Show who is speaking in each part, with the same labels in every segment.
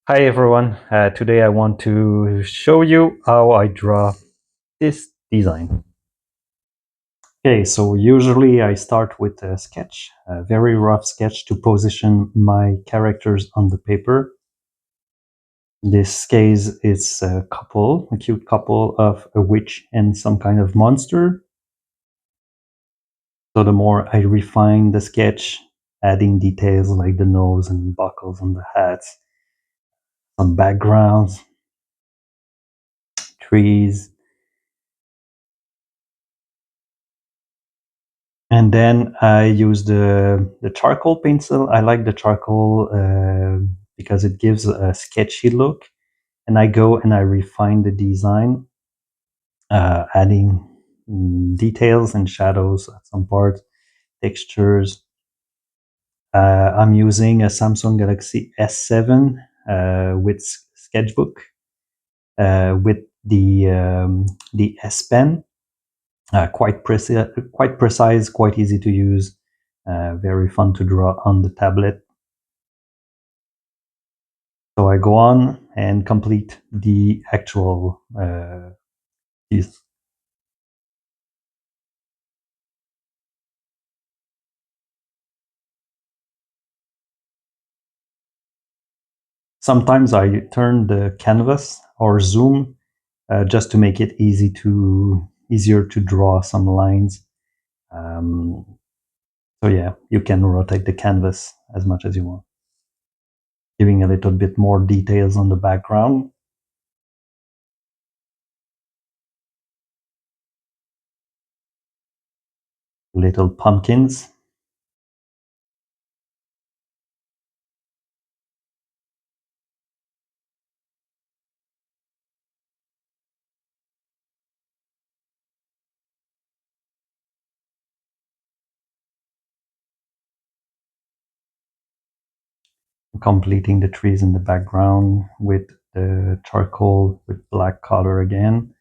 Speaker 1: Hi everyone, today I want to show you how I draw this design. Okay, so usually I start with a sketch, a very rough sketch to position my characters on the paper. This case is a couple, a cute couple of a witch and some kind of monster. So the more I refine the sketch, adding details like the nose and buckles on the hats, some backgrounds, trees, and then I use the charcoal pencil. I like the charcoal because it gives a sketchy look. And I go and I refine the design, adding details and shadows at some part, textures. I'm using a Samsung Galaxy S7 with Sketchbook with the S Pen. Quite precise, quite easy to use, very fun to draw on the tablet. So I go on and complete the actual piece. Sometimes I turn the canvas or zoom just to make it easier to draw some lines. Um, so yeah, you can rotate the canvas as much as you want, giving a little bit more details on the background. Little pumpkins. Completing the trees in the background with the charcoal with black color again.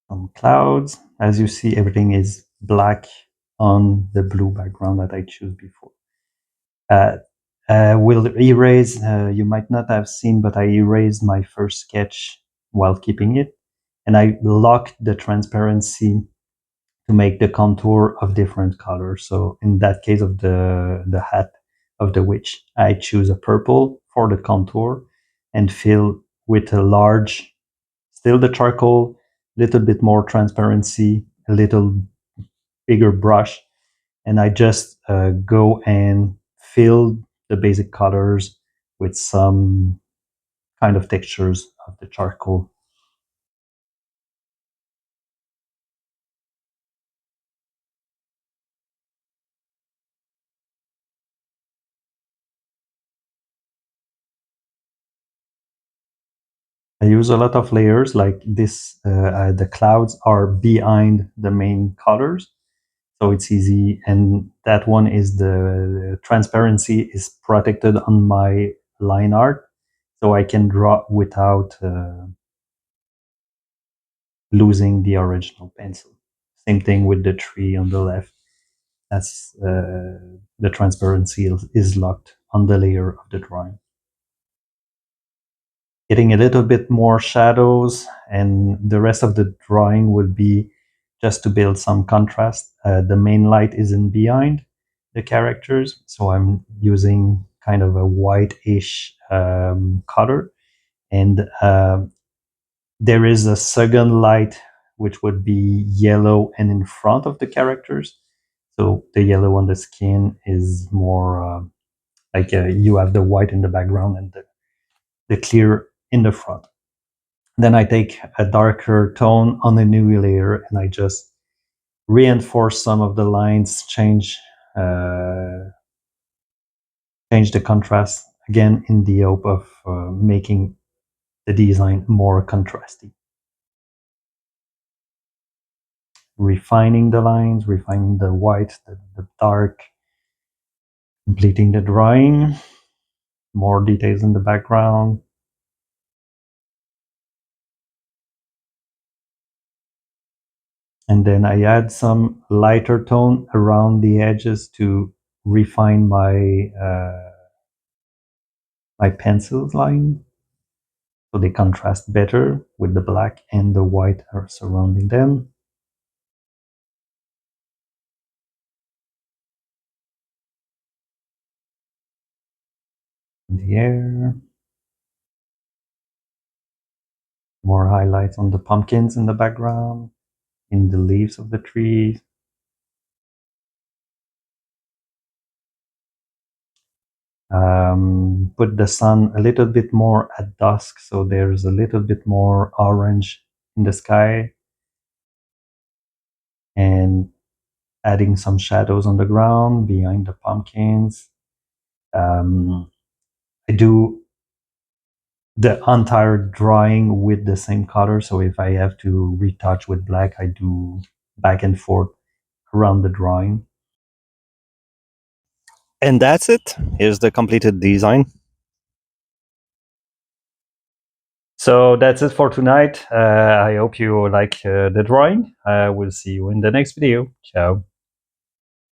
Speaker 1: Some clouds. As you see, everything is black on the blue background that I choose before. Uh, will erase, you might not have seen, but I erased my first sketch while keeping it. And I locked the transparency to make the contour of different colors. So in that case of the hat of the witch, I choose a purple for the contour and fill with a large, still the charcoal, little bit more transparency, a little bigger brush, and I just go and fill the basic colors with some kind of textures of the charcoal. I use a lot of layers like this. The clouds are behind the main colors, so it's easy. And that one is the transparency is protected on my line art, so I can draw without losing the original pencil. Same thing with the tree on the left. That's the transparency is locked on the layer of the drawing. Getting a little bit more shadows, and the rest of the drawing will be just to build some contrast. The main light is in behind the characters, so I'm using kind of a white-ish color, and there is a second light which would be yellow and in front of the characters. So the yellow on the skin is more like you have the white in the background and the clear in the front. Then I take a darker tone on the new layer and I just reinforce some of the lines, uh, change the contrast again in the hope of making the design more contrasty. Refining the lines, refining the white, the dark, completing the drawing, more details in the background. And then I add some lighter tone around the edges to refine my pencil line so they contrast better with the black and the white are surrounding them. In the air, more highlights on the pumpkins in the background, in the leaves of the trees. Put the sun a little bit more at dusk, so there's a little bit more orange in the sky, and adding some shadows on the ground behind the pumpkins. I do the entire drawing with the same color, so if I have to retouch with black, I do back and forth around the drawing. And that's it. Here's the completed design. So that's it for tonight. I hope you like the drawing. We'll see you in the next video. Ciao.